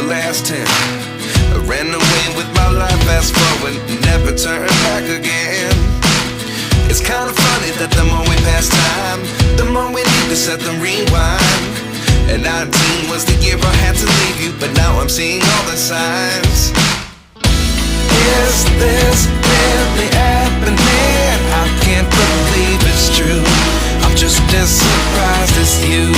last 10. I ran away with my life, fast forward, never turn back again. It's kinda funny that the more we pass time, the more we need to set the rewind. And 19 was the year I had to leave you, but now I'm seeing all the signs. Is this really happening? I can't believe it's true. I'm just as surprised as you.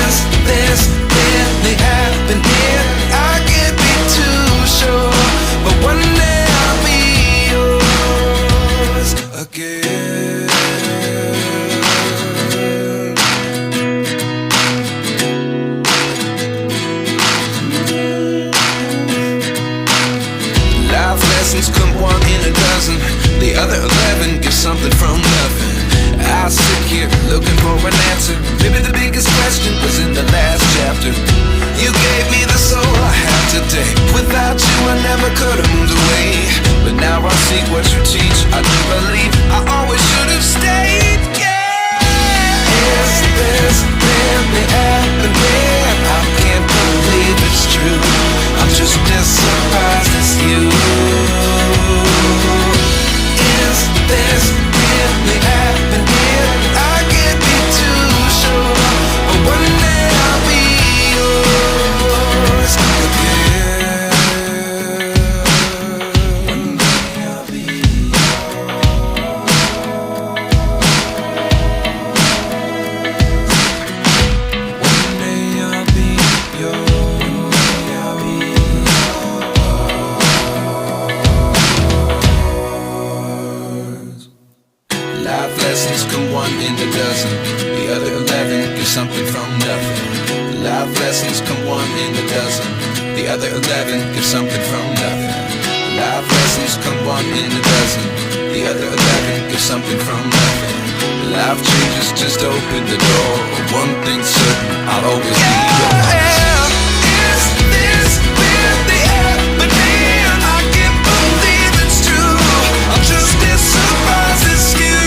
Is this really happening? I can't be too sure, but one day I'll be yours again. Life lessons come one in a dozen. The other 11 give something from nothing. I sit here looking for an answer. Maybe the biggest question was in the last chapter. You gave me the soul I have today. Without you I never could have moved away. But now I see what you teach. I do believe I always should have stayed. Yeah. Is this really happening? I can't believe it's true. I'm just as surprised as you. Is this really happening? I can't be too sure, but one day I'll be yours again. One day I'll be yours. One day I'll be yours. Life lessons come one in a dozen. The other 11 give something from nothing. Life lessons come one in a dozen. The other 11 give something from nothing. Life lessons come one in a dozen. The other 11 give something from nothing. Life changes just open the door. One thing's certain, I'll always be yours. Is this really happening? I can't believe it's true. I'm just as surprised as you.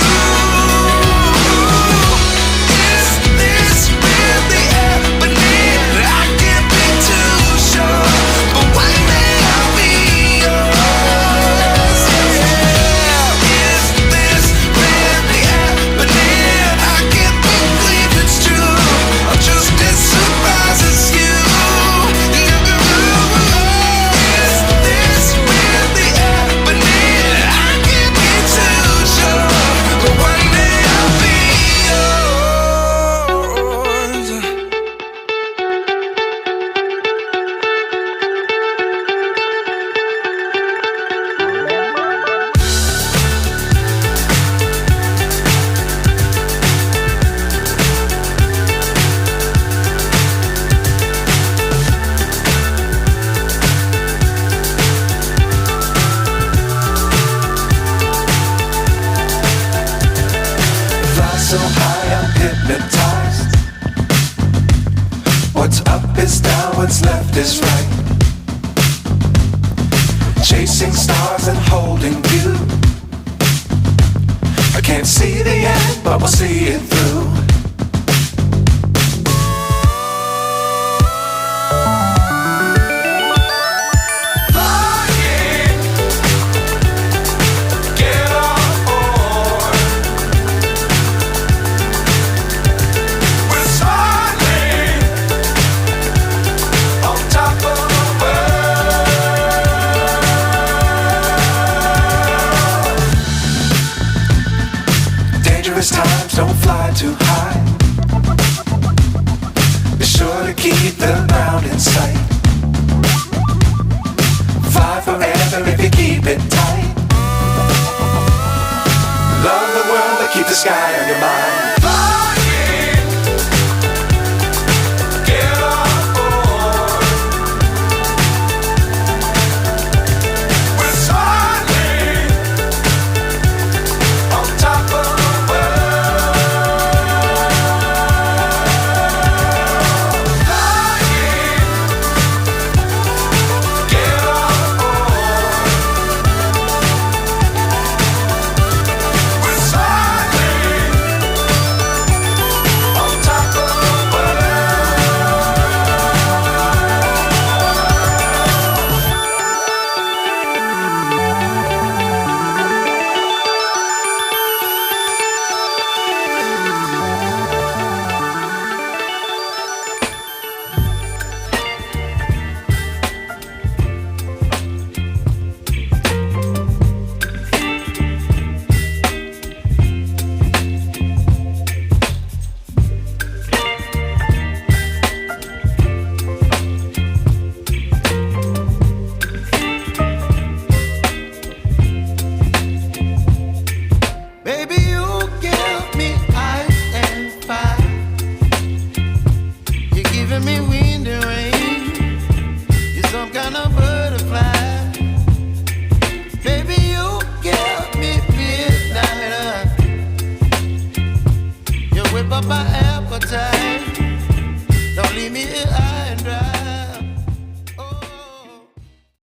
Is this really happening? I can't be too sure, but one day I'll be yours. Yeah. Is this really happening? I can't believe it's true. I'm just as surprised as you. Is this really happening? I can't be too sure, but one day I'll be yours. Fly so high, I'm hypnotized. What's up is down, what's left is right. Chasing stars and holding you. I can't see the end, but we'll see it through. Flying, get on board. We're smiling on top of the world. Dangerous times, don't fly too high. Be sure to keep the ground in sight. Fly forever if you keep it tight. Love the world, but keep the sky on your mind.